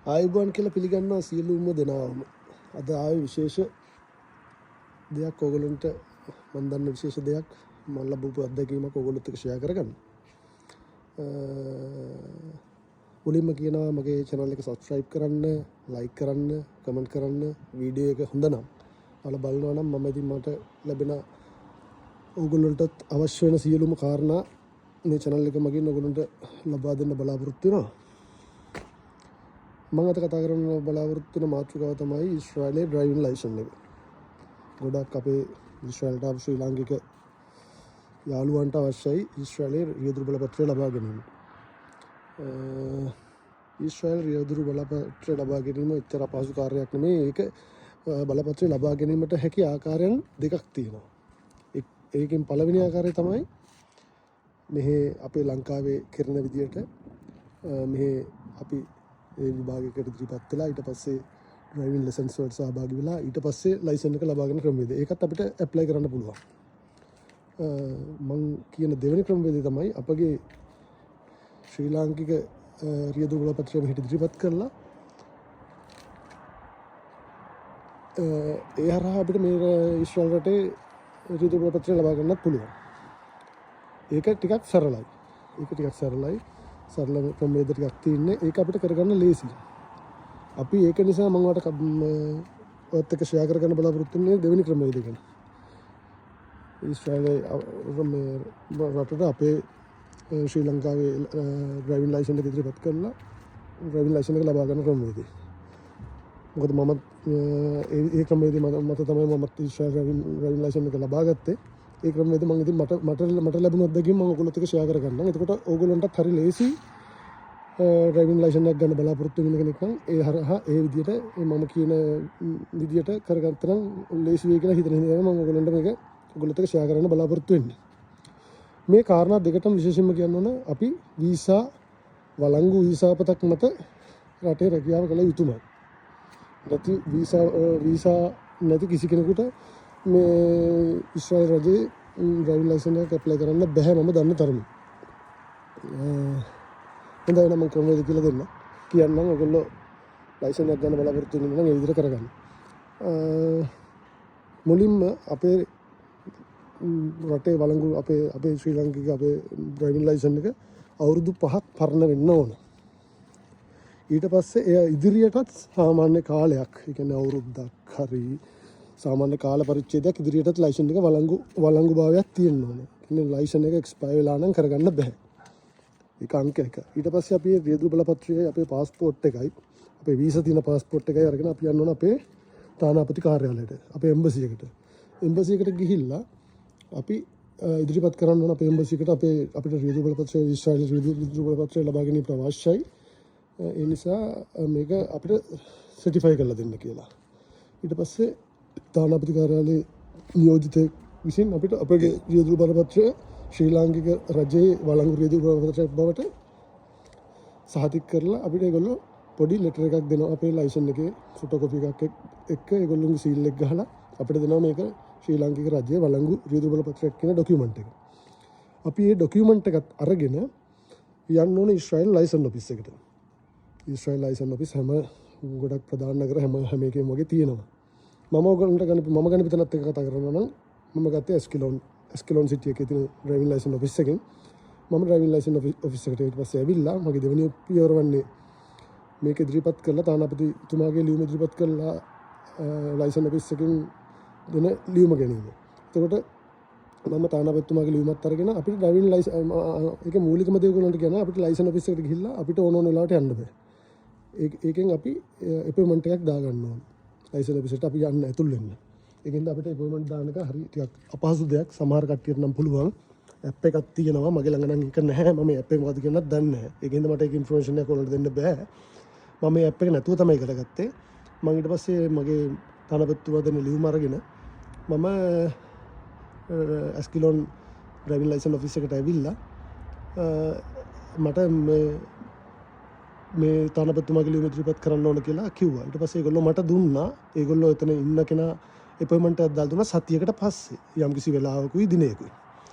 ආයුබෝවන් කියලා පිළිගන්නවා සියලුම දෙනාම. අද ආවේ විශේෂ දෙයක් ඔයගොල්ලන්ට මම දන්න විශේෂ දෙයක් මම ලැබපු අත්දැකීමක් ඔයගොල්ලොත් එක්ක ෂෙයා කරගන්න. මුලින්ම කියනවා මගේ channel එක subscribe කරන්න, like කරන්න, comment කරන්න. වීඩියෝ එක හොඳ නම් ඔයාලා බලනවා නම් මම ඉතින් මට ලැබෙන ඔයගොල්ලන්ටත් අවශ්‍ය වෙන සියලුම කාරණා මේ channel එක මගින් ඔයගොල්ලන්ට ලබා දෙන්න බලාපොරොත්තු වෙනවා. මම අද කතා කරන්න බලාපොරොත්තු වෙන මාතෘකාව තමයි ඊශ්‍රායලයේ ඩ්‍රයිවිං ලයිසන් එක. ගොඩක් අපේ ඊශ්‍රායලට ආපු ශ්‍රී ලාංකික යාළුවන්ට අවශ්‍යයි ඊශ්‍රායලයේ රියදුරු බලපත්‍රය ලබා ගැනීම. ඊශ්‍රායල රියදුරු බලපත්‍රය ලබා ගැනීම එච්චර අපහසු කාර්යයක් නෙමෙයි. ඒක බලපත්‍රය ලබා ගැනීමට හැකි ආකාරයන් දෙකක් තියෙනවා. ඒකෙන් පළවෙනි ආකාරය තමයි මෙහි අපේ ලංකාවේ කරන විදියට මෙහි අපි ඒ විභාගයකට ඉදිරිපත් වෙලා ඊට පස්සේ ඩ්‍රයිවිං ලයිසන්ස් වලට සහභාගී වෙලා ඊට පස්සේ ලයිසන් එක ලබා ගන්න ක්‍රමවේදය. ඒකත් අපිට ඇප්ලයි කරන්න පුළුවන්. මම කියන දෙවෙනි ක්‍රමවේදය තමයි අපගේ ශ්‍රී ලාංකික රියදුරු බලපත්‍රය මෙහෙට ඉදිරිපත් කරලා ඒ හරහා අපිට මේ ඊශ්‍රායල රටේ රියදුරු බලපත්‍රය ලබා ගන්නත් පුළුවන්. ඒක ටිකක් සරලයි. සරල ක්‍රමවේද ටිකක් තියෙන්නේ. ඒක අපිට කරගන්න ලේසියි. අපි ඒක නිසා මම ඔයත් එක්ක ෂෙයා කරගන්න බලාපොරොත්තු වෙන්නේ දෙවෙනි ක්‍රමවේදය ගැන. ඊශ්‍රායලයේ රටට අපේ ශ්‍රී ලංකාවේ ඩ්‍රයිවිං ලයිසන් එක ඉදිරිපත් කරලා ඩ්‍රයිවිං ලයිසන් එක ලබා ගන්න ක්‍රමවේදය. මොකද මම ඒ ක්‍රමවේදය මත තමයි මම ඊශ්‍රායල ඩ්‍රයිවිං ලයිසන් එක ලබා ගත්තේ. ඒ ක්‍රමවේදය මම ඉතින් මට ලැබුණ අත්දැකීම් මම ඔයගොල්ලොත් එක්ක ෂෙයා කරගන්නම්. එතකොට ඕගොල්ලන්ටත් හරි ලේසි ඩ්‍රයිවිං ලයිසන් එකක් ගන්න බලාපොරොත්තු වෙන කෙනෙක් නම් ඒ හරහා ඒ විදියට මම කියන විදියට කරගත්ත නම් ලේසි වෙයි කියලා හිතන හින්දා මම ඔයගොල්ලන්ට මේක ඔයගොල්ලොත් එක්ක ෂෙයා කරන්න බලාපොරොත්තු වෙන්නේ. මේ කාරණා දෙකටම විශේෂයෙන්ම කියන්න ඕන අපි වීසා වළංගු වීසාපතක් මත රටේ රැකියාව කළ යුතුමයි. නැති වීසා නැති කිසි කෙනෙකුට මේ ඊශ්‍රායල රජයේ ඩ්‍රයිවිං ලයිසන් එක ඇප්ලයි කරන්න බැහැ මම දන්න තරමින්. හොඳයි නම් මම ක්‍රමවේද කියලා දෙන්න. කියන්නම් ඔයගොල්ලෝ ලයිසන් එකක් ගන්න බලාපොරොත්තු වෙන නම් ඒ විදිහට කරගන්න. මුලින්ම අපේ රටේ වළංගු අපේ ශ්‍රී ලාංකික අපේ ඩ්‍රයිවිං ලයිසන් එක අවුරුදු 5ක් පරණ වෙන්න ඕන. ඊට පස්සේ එය ඉදිරියටත් සාමාන්‍ය කාලයක්, ඒ කියන්නේ අවුරුද්දක් හරි සාමාන්‍ය කාල පරිච්ඡේදයක් ඉදිරියටත් ලයිසන් එක වළංගු භාවයක් තියෙන්න ඕනේ. කියන්නේ ලයිසන් එක එක්ස්පයර් වෙලා නම් කරගන්න බෑ. ඒක අංක එක. ඊට පස්සේ අපි රියදුරු බලපත්‍රයේ අපේ પાස්පෝර්ට් එකයි අපේ වීසා තියෙන પાස්පෝර්ට් එකයි අරගෙන අපි යන්න ඕන අපේ තානාපති කාර්යාලයට, අපේ එම්බසි එකට. එම්බසි එකට ගිහිල්ලා අපි ඉදිරිපත් කරන්න ඕන අපේ එම්බසි එකට අපිට රියදුරු බලපත්‍රය ඊශ්‍රායල රියදුරු බලපත්‍රය ලබා ගැනීම අවශ්‍යයි. ඒ නිසා මේක අපිට සර්ටිෆයි කරලා දෙන්න කියලා. ඊට පස්සේ තානාපති කාර්යාලයේ නියෝජිතයෙක් විසින් අපිට අපගේ රියදුරු බලපත්‍රය ශ්‍රී ලාංකික රජයේ වළංගු රියදුරු බලපත්‍රයක් බවට සහතික කරලා අපිට ඒගොල්ලෝ පොඩි ලෙටර් එකක් දෙනවා. අපේ ලයිසන් එකේ ෆොටෝකොපි එකක් එක්ක ඒගොල්ලෝගේ සීල් එක ගහලා අපිට දෙනවා මේක ශ්‍රී ලාංකික රජයේ වළංගු රියදුරු බලපත්‍රයක් කියන ඩොකියුමන්ට් එක. අපි මේ ඩොකියුමන්ට් එකත් අරගෙන යන්න ඕනේ ඊශ්‍රායල් ලයිසන් ඔෆිස් එකට. ඊශ්‍රායල් ලයිසන් ඔෆිස් ගොඩක් ප්‍රධාන නගර හැම එකේම වගේ තියෙනවා. මම ඔයගොල්ලන්ට මම ගන්න පිටනත් එක කතා කරනවා නම් මම ගත්තේ එස්කලෝන් සිටි එකේ තියෙන ඩ්‍රයිවිං ලයිසන් ඔෆිස් එකෙන්. මම ඩ්‍රයිවිං ලයිසන් ඔෆිස් එකට ඊට පස්සේ ඇවිල්ලා මගේ දෙවෙනි පියවර වන්නේ මේක ඉදිරිපත් කරලා තානාපතිතුමාගේ ලියුම ඉදිරිපත් කරලා ලයිසන් ඔෆිස් එකෙන් දෙන ලියුම ගැනීම. එතකොට මම තානාපතිතුමාගේ ලියුමත් අරගෙන අපිට ඩ්‍රයිවිං ලයිසන් ඒක මූලිකම දේ ඔයගොල්ලන්ට කියනවා අපිට ලයිසන් ඔෆිස් එකට ගිහිල්ලා අපිට ඕන වෙලාවට යන්න බෑ. ඒකෙන් අපි අපොයින්ට්මන්ට් එකක් දාගන්න ඕන. ලයිසන් ඔෆිස් එකට අපි යන්න ඇතුල් වෙන්න. ඒකෙන්ද අපිට අපොයින්ට්මන්ට් දාන එක හරි ටිකක් අපහසු දෙයක්. සමහර කට්ටියට නම් පුළුවන්. ඇප් එකක් තියෙනවා. මගේ ළඟ නම් ඒක නැහැ. මම ඇප් එක මොකද්ද කියන්නත් දන්නේ නැහැ. ඒකෙන්ද මට ඒක ඉන්ෆර්මේෂන් එකක් ඔයාලට දෙන්න බෑ. මම මේ ඇප් එක නැතුව තමයි කරගත්තේ. මම ඊට පස්සේ මගේ තානාපතිතුමා දෙන ලියුම අරගෙන මම ඇස්කිලෝන් ඩ්‍රයිවිං ලයිසන් ඔෆිස් එකට ඇවිල්ලා මට මේ තානාපතිතුමාගේ ලියුම ඉදිරිපත් කරන්න ඕන කියලා කිව්වා. ඊට පස්සේ ඒගොල්ලෝ මට දුන්නා. ඒගොල්ලෝ එතන ඉන්න කෙනා අපොයින්ට්මන්ට් එකක් දාලා දුන්නා සතියකට පස්සේ යම්කිසි වෙලාවකුයි දිනයකුයි.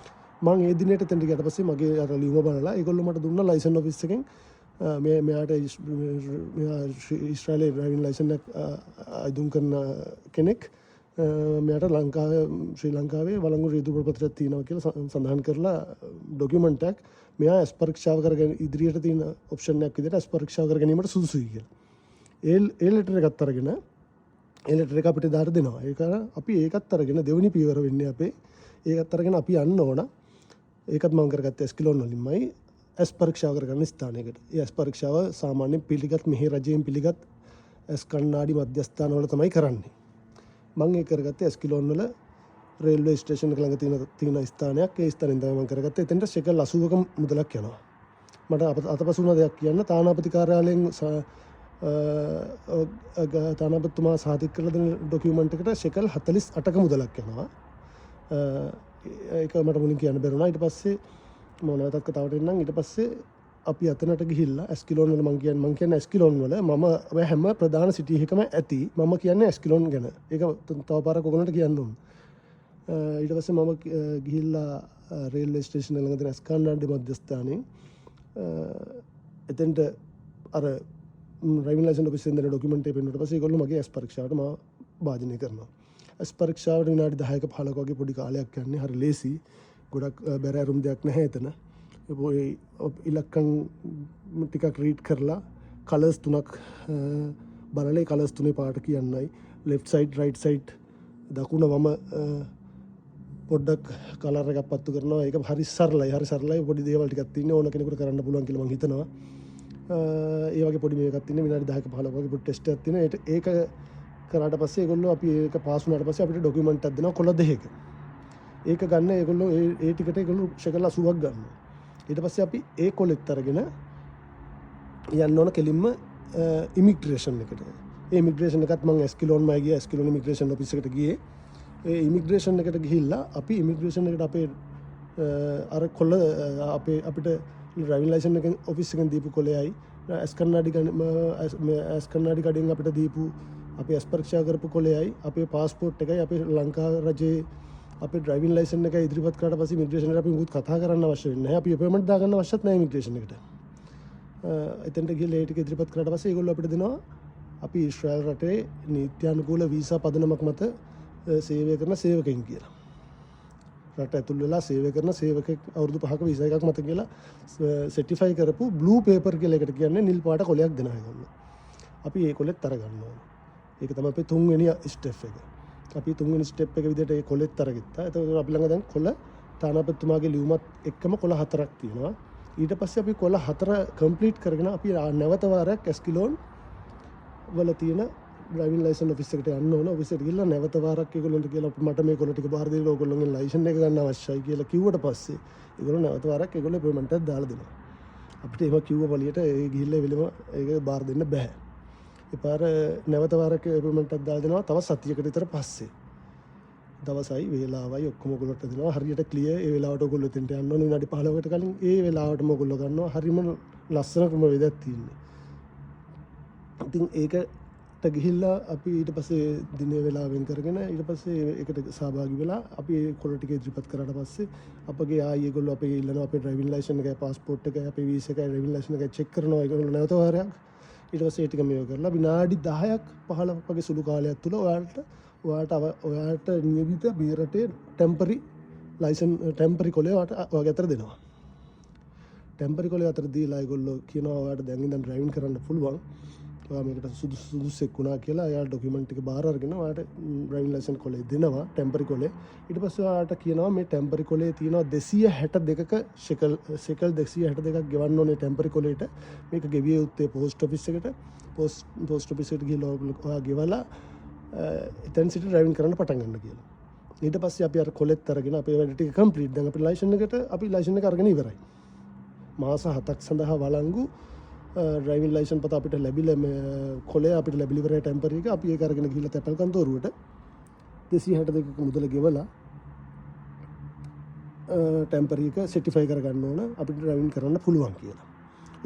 මම ඒ දිනේට එතනට ගියාට පස්සේ මගේ අර ලියුම බලලා ඒගොල්ලෝ මට දුන්නා ලයිසන් ඔෆිස් එකෙන් මෙයාට ඊශ්‍රායලයේ ඩ්‍රයිවිං ලයිසන් එක අයිදුම් කරන කෙනෙක් මෙයාට ශ්‍රී ලංකාවේ වළංගු රීතු ප්‍රපත්‍රයක් තියෙනවා කියලා සඳහන් කරලා ඩොකියුමන්ට් එකක් මෙයා ඇස් පරීක්ෂාව කරගෙන ඉදිරියට තියෙන ඔප්ෂන් එකක් විදිහට ඇස් පරීක්ෂාව කර ගැනීමට සුදුසුයි කියලා. ඒ ලෙටර් එකත් අරගෙන ඒ ලෙටර් එක අපිට දාට දෙනවා. ඒක අපි ඒකත් අරගෙන දෙවෙනි පියවර වෙන්නේ අපේ ඒකත් අරගෙන අපි යන්න ඕන. ඒකත් මම කරගත්තේ ඇස්කිලෝන් වලින්මයි ඇස් පරීක්ෂාව කරගන්න ස්ථානයකට. ඒ ඇස් පරීක්ෂාව සාමාන්‍යයෙන් පිළිගත් මෙහි රජයෙන් පිළිගත් ඇස් කණ්ණාඩි මධ්‍යස්ථානවල තමයි කරන්නේ. මම ඒක කරගත්තේ ඇස්කිලෝන් වල රේල්වේ ස්ටේෂන් එක ළඟ තියෙන ස්ථානයක්. ඒ ස්ථානෙන් තමයි මම කරගත්තේ. එතෙන්ට ෂෙකල් 80ක මුදලක් යනවා. මට අතපසු වුණ දෙයක් කියන්න තානාපති කාර්යාලයෙන් තානාපතිතුමා සාතික කරලා දෙන ඩොකියුමන්ට් එකට ෂෙකල් 48ක මුදලක් යනවා. ඒක මට මුලින් කියන්න බැරුණා. ඊට පස්සේ මම නැවතත් කතාවට එන්නම්. ඊට පස්සේ අපි අතනට ගිහිල්ලා ඇස්කිලෝන් වල මම කියන්නේ ඇස්කිලෝන් වල මම හැම ප්‍රධාන සිටි එකම ඇති. මම කියන්නේ ඇස්කිලෝන් ගැන. ඒක තව පාරක් ඔයගොල්ලන්ට කියන්න ඕන. ඊට පස්සේ මම ගිහිල්ලා රේල්වේ ස්ටේෂන් ළඟ තියෙන ඇස් කණ්ණාඩි මධ්‍යස්ථානයේ එතෙන්ට අර ඩ්‍රයිවිං ලයිසන් ඔෆිස් එකෙන් දෙන ඩොකියුමන්ට් එක පෙන්නුවට පස්සේ ඒගොල්ලෝ මගේ ඇස් පරීක්ෂාවට මාව භාජනය කරනවා. ඇස් පරීක්ෂාවට විනාඩි 10ක 15ක වගේ පොඩි කාලයක් යන්නේ. හරි ලේසි. ගොඩක් බැරෑරුම් දෙයක් නැහැ එතන. ඉලක්කම් ටිකක් රීඩ් කරලා කලර්ස් 3ක් බලලා කලර්ස් 3 පාට කියන්නයි. ලෙෆ්ට් සයිඩ් රයිට් සයිඩ් දකුණ වම පොඩ්ඩක් කලර් එකක් පත්තු කරනවා. ඒක හරි සරලයි. පොඩි දේවල් ටිකක් තියෙනවා. ඕන කෙනෙකුට කරන්න පුළුවන් කියලා මම හිතනවා. ඒ වගේ පොඩි මේකක් තියෙනවා. විනාඩි 10ක 15ක වගේ පොඩි ටෙස්ට් එකක් තියෙනවා. ඒක කරාට පස්සේ ඒගොල්ලෝ අපි ඒක පාස් වුණාට පස්සේ අපිට ඩොකියුමන්ට් එකක් දෙනවා කොළ දෙකක. ඒක ගන්න ඒගොල්ලෝ ඒ ටිකට ඒගොල්ලෝ ෂෙකල් 80ක් ගන්නවා. ඊට පස්සේ අපි ඒ කොලෙත් අරගෙන යන්න ඕන කෙලින්ම ඉමිග්‍රේෂන් එකට. ඒ ඉමිග්‍රේෂන් එකත් මම ඇස්කිලෝන්මයි ගියා. ඇස්කිලෝන් ඉමිග්‍රේෂන් ඔෆිස් එකට ගියේ. ඒ ඉමිග්‍රේෂන් එකට ගිහිල්ලා අපි ඉමිග්‍රේෂන් එකට අපේ අර කොළ අපිට ඩ්‍රයිවිං ලයිසන් එකෙන් ඔෆිස් එකෙන් දීපු කොළයයි ඇස් කණ්ණාඩි කඩෙන් අපිට දීපු අපේ ඇස් පරීක්ෂා කරපු කොළයයි අපේ පාස්පෝර්ට් එකයි අපේ ලංකා රජයේ අපේ ඩ්‍රයිවිං ලයිසන් එක ඉදිරිපත් කරාට පස්සේ ඉමිග්‍රේෂන් එකට අපි මුකුත් කතා කරන්න අවශ්‍ය වෙන්නේ නැහැ. අපි අපොයින්ට්මන්ට් දාගන්න අවශ්‍යත් නැහැ ඉමිග්‍රේෂන් එකට. එතෙන්ට ගිහලා ඒ ටික ඉදිරිපත් කරාට පස්සේ ඒගොල්ලෝ අපිට දෙනවා අපි ඊශ්‍රායල් රටේ නීත්‍යානුකූල වීසා පදනමක් මත සේවය කරන සේවකයන් කියලා. රට ඇතුල් වෙලා සේවය කරන සේවකෙක් අවුරුදු 5ක වීසා එකක් මත කියලා සර්ටිෆයි කරපු බ්ලූ පේපර් කියලා එකට කියන්නේ නිල් පාට කොලයක් දෙනවා ඒගොල්ලෝ. අපි ඒ කොලෙත් අරගන්න ඕනේ. ඒක තමයි අපේ තුන්වෙනි ස්ටෙප් එක. අපි තුන්වෙනි ස්ටෙප් එක විදිහට ඒ කොලෙත් අරගත්තා. එතකොට අපි ළඟ දැන් කොළ තානාපතිතුමාගේ ලියුමත් එක්කම කොළ 4ක් තියෙනවා. ඊට පස්සේ අපි කොළ 4 කම්ප්ලීට් කරගෙන අපි නැවත වාරයක් ඇස්කිලෝන් වල තියෙන ඩ්‍රයිවිං ලයිසන් ඔෆිස් එකට යන්න ඕන. ඔෆිස් එකට ගිහලා නැවත වාරක් ඒගොල්ලන්ට කියලා මට මේ කොළ ටික බාර දීලා ඕගොල්ලෝගේ ලයිසන් එක ගන්න අවශ්‍යයි කියලා කිව්වට පස්සේ ඒගොල්ලෝ නැවත වාරක් ඒගොල්ලෝ අපොයින්ට්මන්ට් එකක් දාලා දෙනවා. අපිට එහෙම කිව්ව පළියට ඒ ගිහිල්ලා වෙලම ඒක බාර දෙන්න බෑ. ඒ පාර නැවත වාරයක් අපොයින්ට්මන්ට් එකක් දාලා දෙනවා තව සතියකට විතර පස්සේ. දවසයි වේලාවයි ඔක්කොම ඔයගොල්ලන්ට දෙනවා. හරියට ක්ලියර් ඒ වෙලාවට ඔයගොල්ලෝ එතෙන්ට යන්න ඕනේ. විනාඩි 15කට කලින් ඒ වෙලාවටම ඔයගොල්ලෝ ගන්නවා. හරිම ලස්සන ක්‍රම වේදයක් තියෙන්නේ. ඉතින් ඒකට ගිහිල්ලා අපි ඊට පස්සේ දිනේ වෙලාවෙන් කරගෙන ඊට පස්සේ ඒකට සහභාගී වෙලා අපි ඒ කොළ ටික ඉදිරිපත් කරාට පස්සේ අපගේ ආයි ඒගොල්ලෝ අපේ ඉල්ලනවා අපේ ඩ්‍රයිවිං ලයිසන් එකයි පාස්පෝර්ට් එකයි අපේ වීසා එකයි ඩ්‍රයිවිං ලයිසන් එකයි චෙක් කරනවා. ඒගොල්ලෝ නැවත වාරයක් ඊට පස්සේ ඒ ටික මේව කරලා විනාඩි 10ක් 15ක් වගේ සුළු කාලයක් තුල ඔයාලට නියමිත මේ රටේ ටෙම්පරරි ලයිසන් ටෙම්පරරි කොලේ ඔයාගේ අතර දෙනවා. ටෙම්පරරි කොලේ අතර දීලා ඒගොල්ලෝ කියනවා ඔයාලට දැන් ඉඳන් ඩ්‍රයිවිං කරන්න පුළුවන්. ඔයා මේකට සුදුසුෙක් වුණා කියලා එයාලා ඩොකියුමන්ට් එක බාර අරගෙන ඔයාලට ඩ්‍රයිවිං ලයිසන් කොලේ දෙනවා ටෙම්පරරි කොලේ. ඊට පස්සේ ඔයාලට කියනවා මේ ටෙම්පරරි කොලේ තියෙනවා 262ක ෂෙකල් 262ක් ගෙවන්න ඕනේ ටෙම්පරරි කොලේට. මේක ගෙවිය යුත්තේ පෝස්ට් ඔෆිස් එකට. පෝස්ට් ඔෆිස් එකට ගිහලා ඔයා ගෙවලා එතෙන් සිට ඩ්‍රයිවිං කරන්න පටන් ගන්න කියලා. ඊට පස්සේ අපි අර කොලෙත් අරගෙන අපේ වැඩ ටික කම්ප්ලීට්. දැන් අපි ලයිසන් එක අරගෙන ඉවරයි. මාස 7ක් සඳහා වළංගු ඩ්‍රයිවිං ලයිසන් පත අපිට ලැබිලා කොලේ අපිට ලැබිලි ඉවරයි ටෙම්පරරි එක. අපි ඒක අරගෙන ගිහිල්ලා තැපැල් කන්තෝරුවට 262ක මුදල ගෙවලා ටෙම්පරරි එක සර්ටිෆයි කරගන්න ඕන අපිට ඩ්‍රයිවිං කරන්න පුළුවන් කියලා.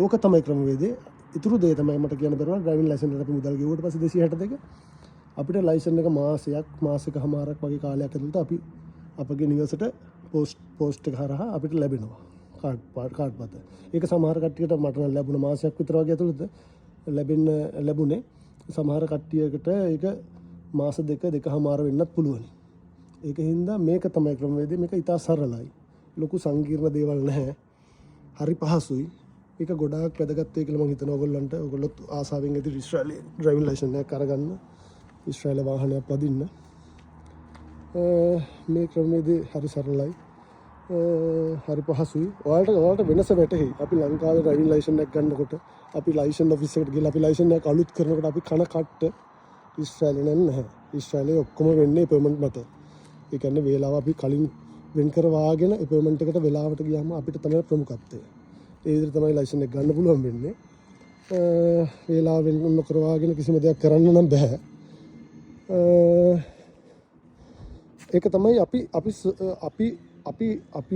ඕක තමයි ක්‍රමවේදය. ඉතුරු දේ තමයි මට කියන්න බැරුණා ඩ්‍රයිවිං ලයිසන් එකට අපි මුදල් ගෙවුවට පස්සේ 262 අපිට ලයිසන් එක මාසෙකමාරක් වගේ කාලයක් ඇතුළත අපි අපගේ නිවසට පෝස්ට් එක හරහා අපිට ලැබෙනවා. කාඩ් පත. ඒක සමහර කට්ටියට මට නම් ලැබුණ මාසයක් විතර වගේ ඇතුළත ලැබුණේ. සමහර කට්ටියකට ඒක මාස දෙකමාර වෙන්නත් පුළුවන්. ඒක හින්දා මේක තමයි ක්‍රමවේදය. මේක ඉතා සරලයි. ලොකු සංකීර්ණ දේවල් නැහැ. හරි පහසුයි. ඒක ගොඩාක් වැදගත් වෙයි කියලා මම හිතනවා ඔයගොල්ලන්ට. ඔයගොල්ලොත් ආසාවෙන් ඇති ඊශ්‍රායලයේ ඩ්‍රයිවිං ලයිසන්ස් එකක් අරගන්න. ඊශ්‍රායල වාහනයක් පදින්න. මේ ක්‍රමවේදය හරි සරලයි. හරි පහසුයි. ඔයාලට වෙනස වැටහෙයි. අපි ලංකාවේ ඩ්‍රයිවිං ලයිසන්ස් එකක් ගන්නකොට අපි ලයිසන්ස් ඔෆිස් එකට ගිහලා අපි ලයිසන්ස් එක අලුත් කරනකොට අපි කන කට්ට ඊශ්‍රායලේ නැහැ. ඊශ්‍රායලේ ඔක්කොම වෙන්නේ අපොයින්ට්මන්ට් මත. ඒ කියන්නේ වේලාව අපි කලින් වෙන් කරවාගෙන අපොයින්ට්මන්ට් එකට වෙලාවට ගියාම අපිට තමයි ප්‍රමුඛත්වය. ඒ විදිහට තමයි ලයිසන්ස් එක ගන්න පුළුවන් වෙන්නේ. වේලාව වෙන් නොකරවාගෙන කිසිම දෙයක් කරන්න නම් බෑ. ඒක තමයි අපි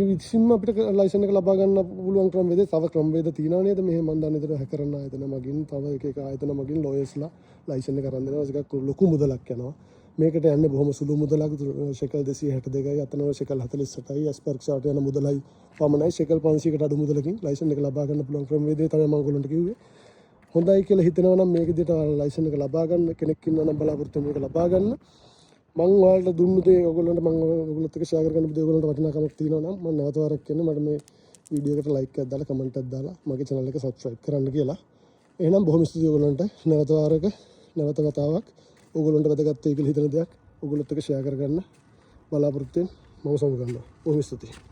විසින්ම අපිට ලයිසන් එක ලබා ගන්න පුළුවන් ක්‍රමවේද. තව ක්‍රමවේද තියෙනවා නේද? මෙහෙම මන් දන්නේ නැහැ හැකරන ආයතන මගින් තව එක ආයතන මගින් ලෝයර්ස්ලා ලයිසන් එක අරන් දෙනවා. ඒක ලොකු මුදලක් යනවා. මේකට යන්නේ බොහොම සුළු මුදලක්. ශෙකල් 262යි අතනවල ශෙකල් 48යි ස්පර්ක්ෂාට යන මුදලයි පමණයි. ශෙකල් 500කට අඩු මුදලකින් ලයිසන් එක ලබා ගන්න පුළුවන් ක්‍රමවේදය තමයි මම ඔයගොල්ලන්ට කිව්වේ. හොඳයි කියලා හිතනවා නම් මේක විදිහට ලයිසන් එක ලබා ගන්න කෙනෙක් ඉන්නවා නම් බලාපොරොත්තු වෙන මේක ලබා ගන්න. මම ඔයාලට දුන්නු දේ ඔයගොල්ලන්ට මම ඔයගොල්ලොත් එක්ක ෂෙයා කරගන්න දේ ඔයගොල්ලන්ට වටිනාකමක් තියෙනවා නම් මම නැවත වරක් කියන්නේ මට මේ වීඩියෝ එකට ලයික් එකක් දාලා කමෙන්ට් එකක් දාලා මගේ channel එක subscribe කරන්න කියලා. එහෙනම් බොහොම ස්තුතියි ඔයගොල්ලන්ට. නැවත වතාවක් ඔයගොල්ලන්ට වැදගත් වෙයි කියලා හිතන දෙයක් ඔයගොල්ලොත් එක්ක ෂෙයා කරගන්න බලාපොරොත්තු වෙන මම සමු ගන්නවා. බොහොම ස්තුතියි.